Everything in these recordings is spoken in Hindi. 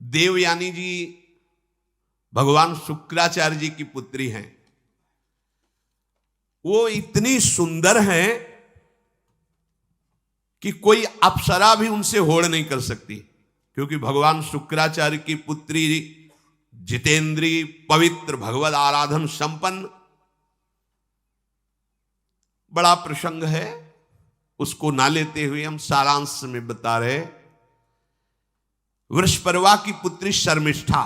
देवयानी जी भगवान शुक्राचार्य जी की पुत्री हैं। वो इतनी सुंदर हैं कि कोई अप्सरा भी उनसे होड़ नहीं कर सकती, क्योंकि भगवान शुक्राचार्य की पुत्री जितेंद्री, पवित्र, भगवद आराधन संपन्न। बड़ा प्रसंग है, उसको ना लेते हुए हम सारांश में बता रहे। वृषपर्वा की पुत्री शर्मिष्ठा,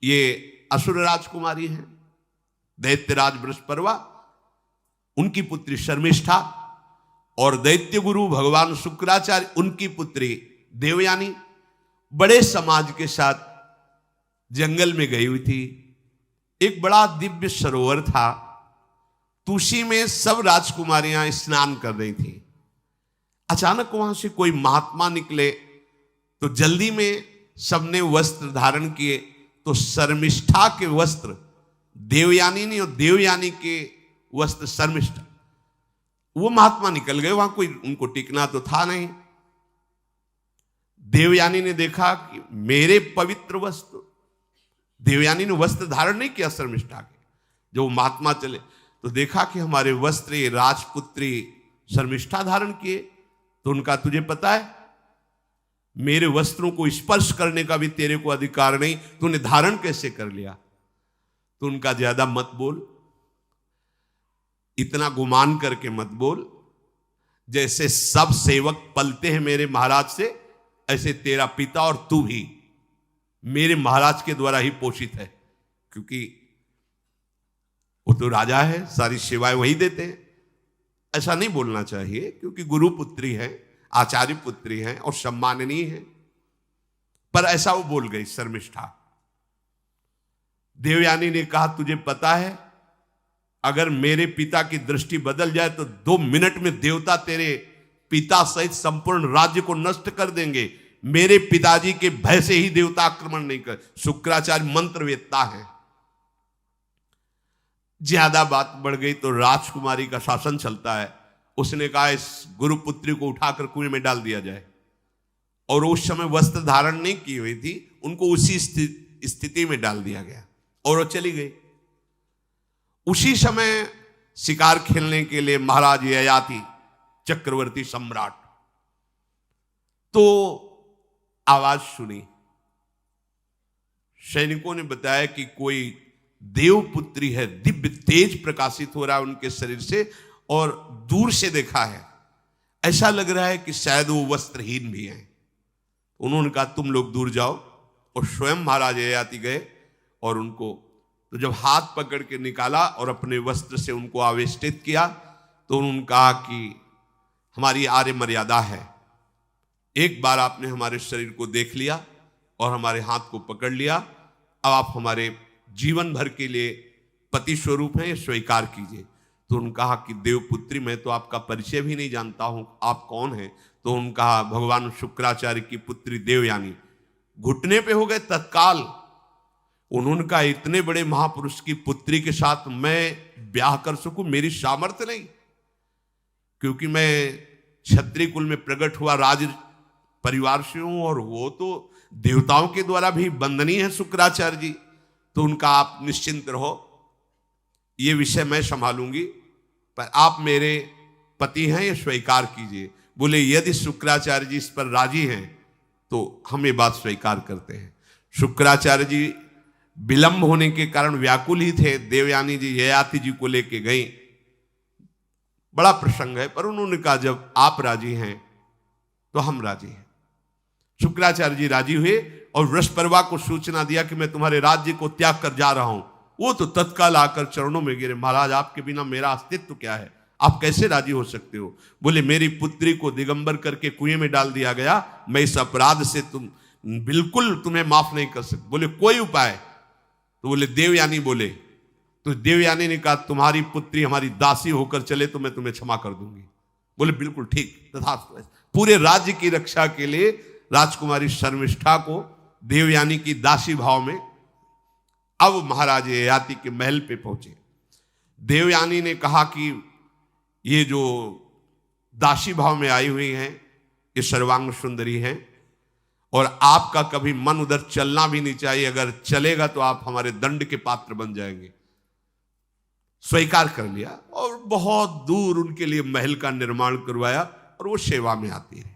ये असुर राजकुमारी है। दैत्यराज वृषपर्वा, उनकी पुत्री शर्मिष्ठा, और दैत्य गुरु भगवान शुक्राचार्य, उनकी पुत्री देवयानी बड़े समाज के साथ जंगल में गई हुई थी। एक बड़ा दिव्य सरोवर था, तुलसी में सब राजकुमारियां स्नान कर रही थी। अचानक वहां से कोई महात्मा निकले तो जल्दी में सबने वस्त्र धारण किए। तो शर्मिष्ठा के वस्त्र देवयानी ने, और देवयानी के वस्त्र शर्मिष्ठा। वो महात्मा निकल गए, वहां कोई उनको टिकना तो था नहीं। देवयानी ने देखा कि मेरे पवित्र वस्त्र, देवयानी ने वस्त्र धारण नहीं किया शर्मिष्ठा के। जो महात्मा चले तो देखा कि हमारे वस्त्र राजपुत्री शर्मिष्ठा धारण किए। तो उनका, तुझे पता है मेरे वस्त्रों को स्पर्श करने का भी तेरे को अधिकार नहीं, तूने धारण कैसे कर लिया? तो उनका, ज्यादा मत बोल, इतना गुमान करके मत बोल। जैसे सब सेवक पलते हैं मेरे महाराज से, ऐसे तेरा पिता और तू भी मेरे महाराज के द्वारा ही पोषित है, क्योंकि वो तो राजा है, सारी सेवाएं वही देते हैं। ऐसा नहीं बोलना चाहिए, क्योंकि गुरु पुत्री है, आचार्य पुत्री हैं और सम्माननीय है। पर ऐसा वो बोल गई शर्मिष्ठा। देवयानी ने कहा, तुझे पता है अगर मेरे पिता की दृष्टि बदल जाए तो 2 मिनट में देवता तेरे पिता सहित संपूर्ण राज्य को नष्ट कर देंगे। मेरे पिताजी के भय से ही देवता आक्रमण नहीं कर। शुक्राचार्य मंत्रवेत्ता है। ज्यादा बात बढ़ गई तो राजकुमारी का शासन चलता है। उसने कहा, इस गुरुपुत्री को उठाकर कुएं में डाल दिया जाए। और उस समय वस्त्र धारण नहीं की हुई थी, उनको उसी स्थिति में डाल दिया गया और वो चली गई। उसी समय शिकार खेलने के लिए महाराज ययाति, चक्रवर्ती सम्राट, तो आवाज सुनी। सैनिकों ने बताया कि कोई देवपुत्री है, दिव्य तेज प्रकाशित हो रहा है उनके शरीर से, और दूर से देखा है ऐसा लग रहा है कि शायद वो वस्त्रहीन भी हैं। उन्होंने कहा, तुम लोग दूर जाओ। और स्वयं महाराज ययाति गए और उनको, तो जब हाथ पकड़ के निकाला और अपने वस्त्र से उनको आवेष्टित किया, तो उन्होंने कहा कि हमारी आर्य मर्यादा है, एक बार आपने हमारे शरीर को देख लिया और हमारे हाथ को पकड़ लिया, अब आप हमारे जीवन भर के लिए पति स्वरूप हैं, स्वीकार कीजिए। तो उन्होंने कहा कि देवपुत्री, मैं तो आपका परिचय भी नहीं जानता हूं, आप कौन हैं? तो उन्होंने कहा, भगवान शुक्राचार्य की पुत्री देवयानी। घुटने पे हो गए तत्काल। उन्होंने कहा, इतने बड़े महापुरुष की पुत्री के साथ मैं ब्याह कर सकूं, मेरी सामर्थ्य नहीं, क्योंकि मैं क्षत्रिय कुल में प्रकट हुआ राज परिवार से हूं, और वो तो देवताओं के द्वारा भी वंदनीय है शुक्राचार्य जी। तो उनका, आप निश्चिंत रहो, ये विषय मैं संभालूंगी, पर आप मेरे पति हैं, ये स्वीकार कीजिए। बोले, यदि शुक्राचार्य जी इस पर राजी हैं तो हम ये बात स्वीकार करते हैं। शुक्राचार्य जी विलंब होने के कारण व्याकुल ही थे। देवयानी जी ययाति जी को लेके गई। बड़ा प्रसंग है, पर उन्होंने कहा, जब आप राजी हैं तो हम राजी हैं। शुक्राचार्य जी राजी हुए और वृषपर्वा को सूचना दिया कि मैं तुम्हारे राज्य को त्याग कर जा रहा हूं। वो तो तत्काल आकर चरणों में गिरे, महाराज आपके बिना मेरा अस्तित्व क्या है, आप कैसे राजी हो सकते हो? बोले, मेरी पुत्री को दिगंबर करके कुएं में डाल दिया गया, मैं इस अपराध से बिल्कुल तुम्हें माफ नहीं कर सकती। बोले, कोई उपाय? तो बोले, देवयानी बोले। तो देवयानी ने कहा, तुम्हारी पुत्री हमारी दासी होकर चले तो मैं तुम्हें क्षमा कर दूंगी। बोले, बिल्कुल ठीक, तथास्तु। पूरे राज्य की रक्षा के लिए राजकुमारी शर्मिष्ठा को देवयानी की दासी भाव में अब महाराज ययाति के महल पे पहुंचे। देवयानी ने कहा कि ये जो दासी भाव में आई हुई हैं, ये सर्वांग सुंदरी हैं, और आपका कभी मन उधर चलना भी नहीं चाहिए। अगर चलेगा तो आप हमारे दंड के पात्र बन जाएंगे। स्वीकार कर लिया और बहुत दूर उनके लिए महल का निर्माण करवाया और वो सेवा में आती रही।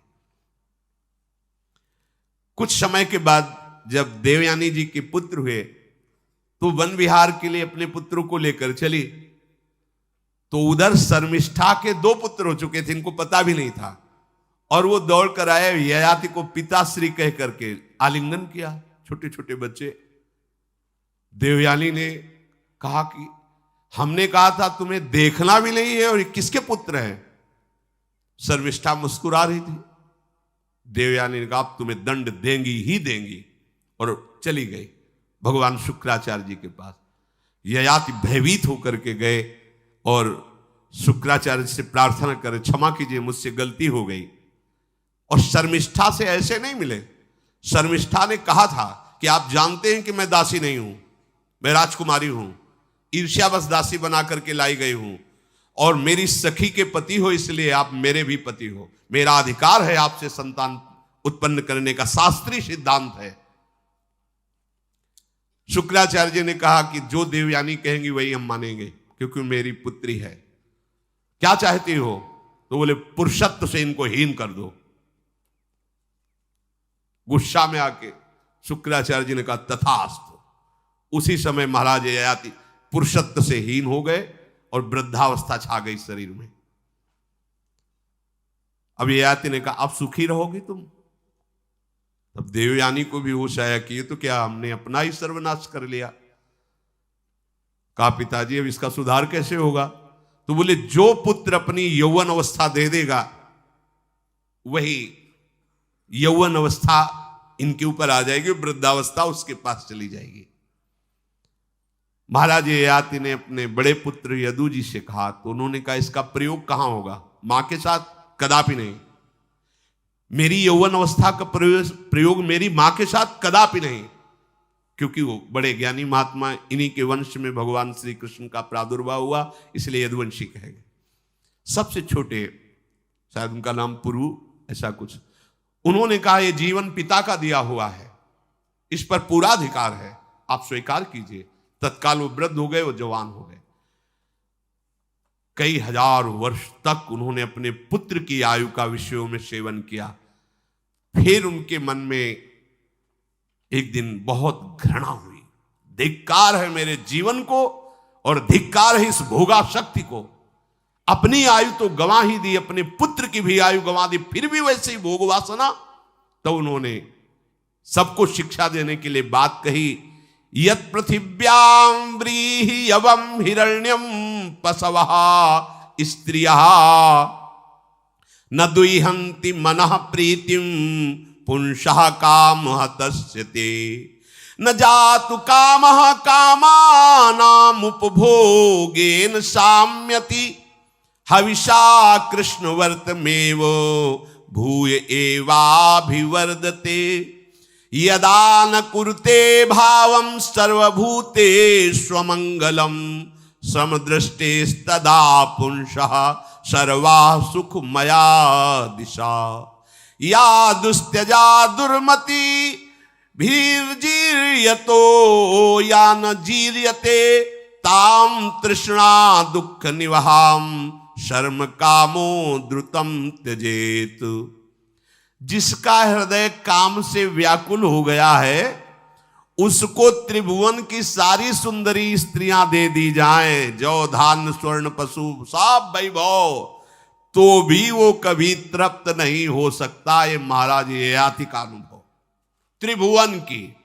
कुछ समय के बाद जब देवयानी जी के पुत्र हुए तो वन विहार के लिए अपने पुत्रों को लेकर चली, तो उधर शर्मिष्ठा के 2 पुत्र हो चुके थे, इनको पता भी नहीं था, और वो दौड़ कर आए, ययाति को पिताश्री कह करके आलिंगन किया। छोटे छोटे बच्चे। देवयानी ने कहा कि हमने कहा था तुम्हें देखना भी नहीं है और ये किसके पुत्र हैं। शर्मिष्ठा मुस्कुरा रही थी। देवयानी ने कहा अब तुम्हें दंड देंगी ही देंगी, और चली गई भगवान शुक्राचार्य जी के पास। ययाति भयभीत होकर के गए और शुक्राचार्य से प्रार्थना करे, क्षमा कीजिए मुझसे गलती हो गई। और शर्मिष्ठा से ऐसे नहीं मिले। शर्मिष्ठा ने कहा था कि आप जानते हैं कि मैं दासी नहीं हूं, मैं राजकुमारी हूं, ईर्ष्यावश दासी बना करके लाई गई हूं, और मेरी सखी के पति हो इसलिए आप मेरे भी पति हो, मेरा अधिकार है आपसे संतान उत्पन्न करने का, शास्त्रीय सिद्धांत है। शुक्राचार्य जी ने कहा कि जो देवयानी कहेंगी वही हम मानेंगे, क्योंकि मेरी पुत्री है। क्या चाहती हो? तो बोले पुरुषत्व से इनको हीन कर दो। गुस्सा में आके शुक्राचार्य जी ने कहा तथास्तु। उसी समय महाराज ययाति पुरुषत्व से हीन हो गए और वृद्धावस्था छा गई शरीर में। अब ययाति ने कहा अब सुखी रहोगी तुम। तब देवयानी को भी होश आया कि ये तो क्या हमने अपना ही सर्वनाश कर लिया। कहा पिताजी अब इसका सुधार कैसे होगा? तो बोले जो पुत्र अपनी यौवन अवस्था दे देगा वही यौवन अवस्था इनके ऊपर आ जाएगी, वृद्धावस्था उसके पास चली जाएगी। महाराज ययाति ने अपने बड़े पुत्र यदु जी से कहा, तो उन्होंने कहा इसका प्रयोग कहां होगा? मां के साथ कदापि नहीं। मेरी यौवन अवस्था का प्रयोग मेरी मां के साथ कदापि नहीं, क्योंकि वो बड़े ज्ञानी महात्मा, इन्हीं के वंश में भगवान श्री कृष्ण का प्रादुर्भाव हुआ, इसलिए यदुवंशी कहे गए। सबसे छोटे, शायद उनका नाम पुरु ऐसा कुछ, उन्होंने कहा यह जीवन पिता का दिया हुआ है, इस पर पूरा अधिकार है, आप स्वीकार कीजिए। तत्काल वो वृद्ध हो गए, वो जवान हो गए। कई हजार वर्ष तक उन्होंने अपने पुत्र की आयु का विषयों में सेवन किया। फिर उनके मन में एक दिन बहुत घृणा हुई, धिक्कार है मेरे जीवन को और धिक्कार है इस भोगा शक्ति को। अपनी आयु तो गंवा ही दी, अपने पुत्र की भी आयु गंवा दी, फिर भी वैसे ही भोग वासना। तो उन्होंने सबको शिक्षा देने के लिए बात कही, यत् पृथिव्यां व्रीहि यवं हिरण्यं पशवः स्त्रियः न दुह्यन्ति मनः प्रीतिं पुंसः कामः तस्यते न जातु कामः कामानाम् उपभोगेन साम्यति हविषा कृष्णवर्तमेव भूय एवाभिवर्धते यदा न कुरुते भावं सर्वभूतेष्वमङ्गलं समदृष्टेस्तदा पुंसः सर्वा सुखमया दिशा या दुस्त्यजा दुर्मति भीर्जीर्यतो या न जीर्यते ताम तृष्णा दुख निवहाम शर्म कामो द्रुतम त्यजेत। जिसका हृदय काम से व्याकुल हो गया है उसको त्रिभुवन की सारी सुंदरी स्त्रियां दे दी जाएं, जौ धान्य स्वर्ण पशु सब वैभव, तो भी वो कभी तृप्त नहीं हो सकता। ये महाराज ययाति का अनुभव। त्रिभुवन की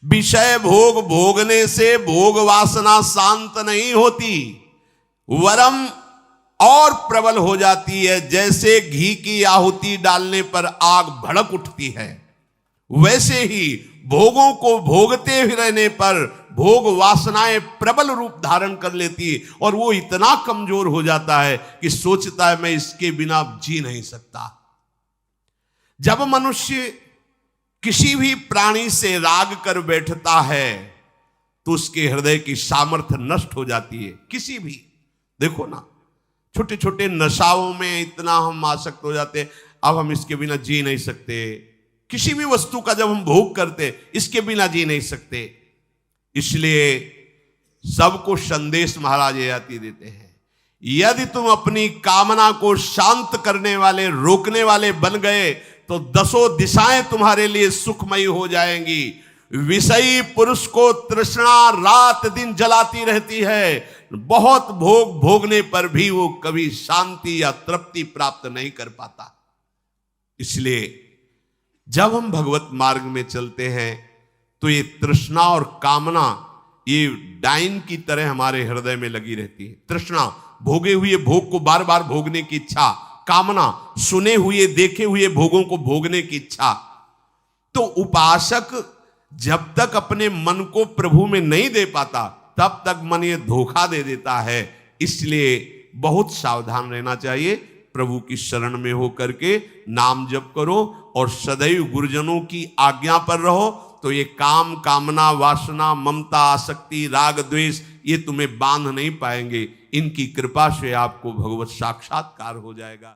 विषय भोग भोगने से भोग वासना शांत नहीं होती, वरम और प्रबल हो जाती है। जैसे घी की आहुति डालने पर आग भड़क उठती है, वैसे ही भोगों को भोगते हुए रहने पर भोग वासनाएं प्रबल रूप धारण कर लेती है और वो इतना कमजोर हो जाता है कि सोचता है मैं इसके बिना जी नहीं सकता। जब मनुष्य किसी भी प्राणी से राग कर बैठता है तो उसके हृदय की सामर्थ्य नष्ट हो जाती है। किसी भी, देखो ना, छोटे छोटे नशाओं में इतना हम आसक्त हो जाते हैं, अब हम इसके बिना जी नहीं सकते, किसी भी वस्तु का जब हम भोग करते, इसके बिना जी नहीं सकते। इसलिए सबको संदेश महाराज ययाति देते हैं, यदि तुम अपनी कामना को शांत करने वाले, रोकने वाले बन गए तो 10 दिशाएं तुम्हारे लिए सुखमयी हो जाएंगी। विषयी पुरुष को तृष्णा रात दिन जलाती रहती है, बहुत भोग भोगने पर भी वो कभी शांति या तृप्ति प्राप्त नहीं कर पाता। इसलिए जब हम भगवत मार्ग में चलते हैं तो ये तृष्णा और कामना ये डाइन की तरह हमारे हृदय में लगी रहती है। तृष्णा, भोगे हुए भोग को बार बार भोगने की इच्छा। कामना, सुने हुए देखे हुए भोगों को भोगने की इच्छा। तो उपासक जब तक अपने मन को प्रभु में नहीं दे पाता, तब तक मन ये धोखा दे देता है। इसलिए बहुत सावधान रहना चाहिए। प्रभु की शरण में हो करके नाम जप करो और सदैव गुरुजनों की आज्ञा पर रहो, तो ये काम, कामना, वासना, ममता, आसक्ति, राग, द्वेष ये तुम्हें बांध नहीं पाएंगे। इनकी कृपा से आपको भगवत साक्षात्कार हो जाएगा।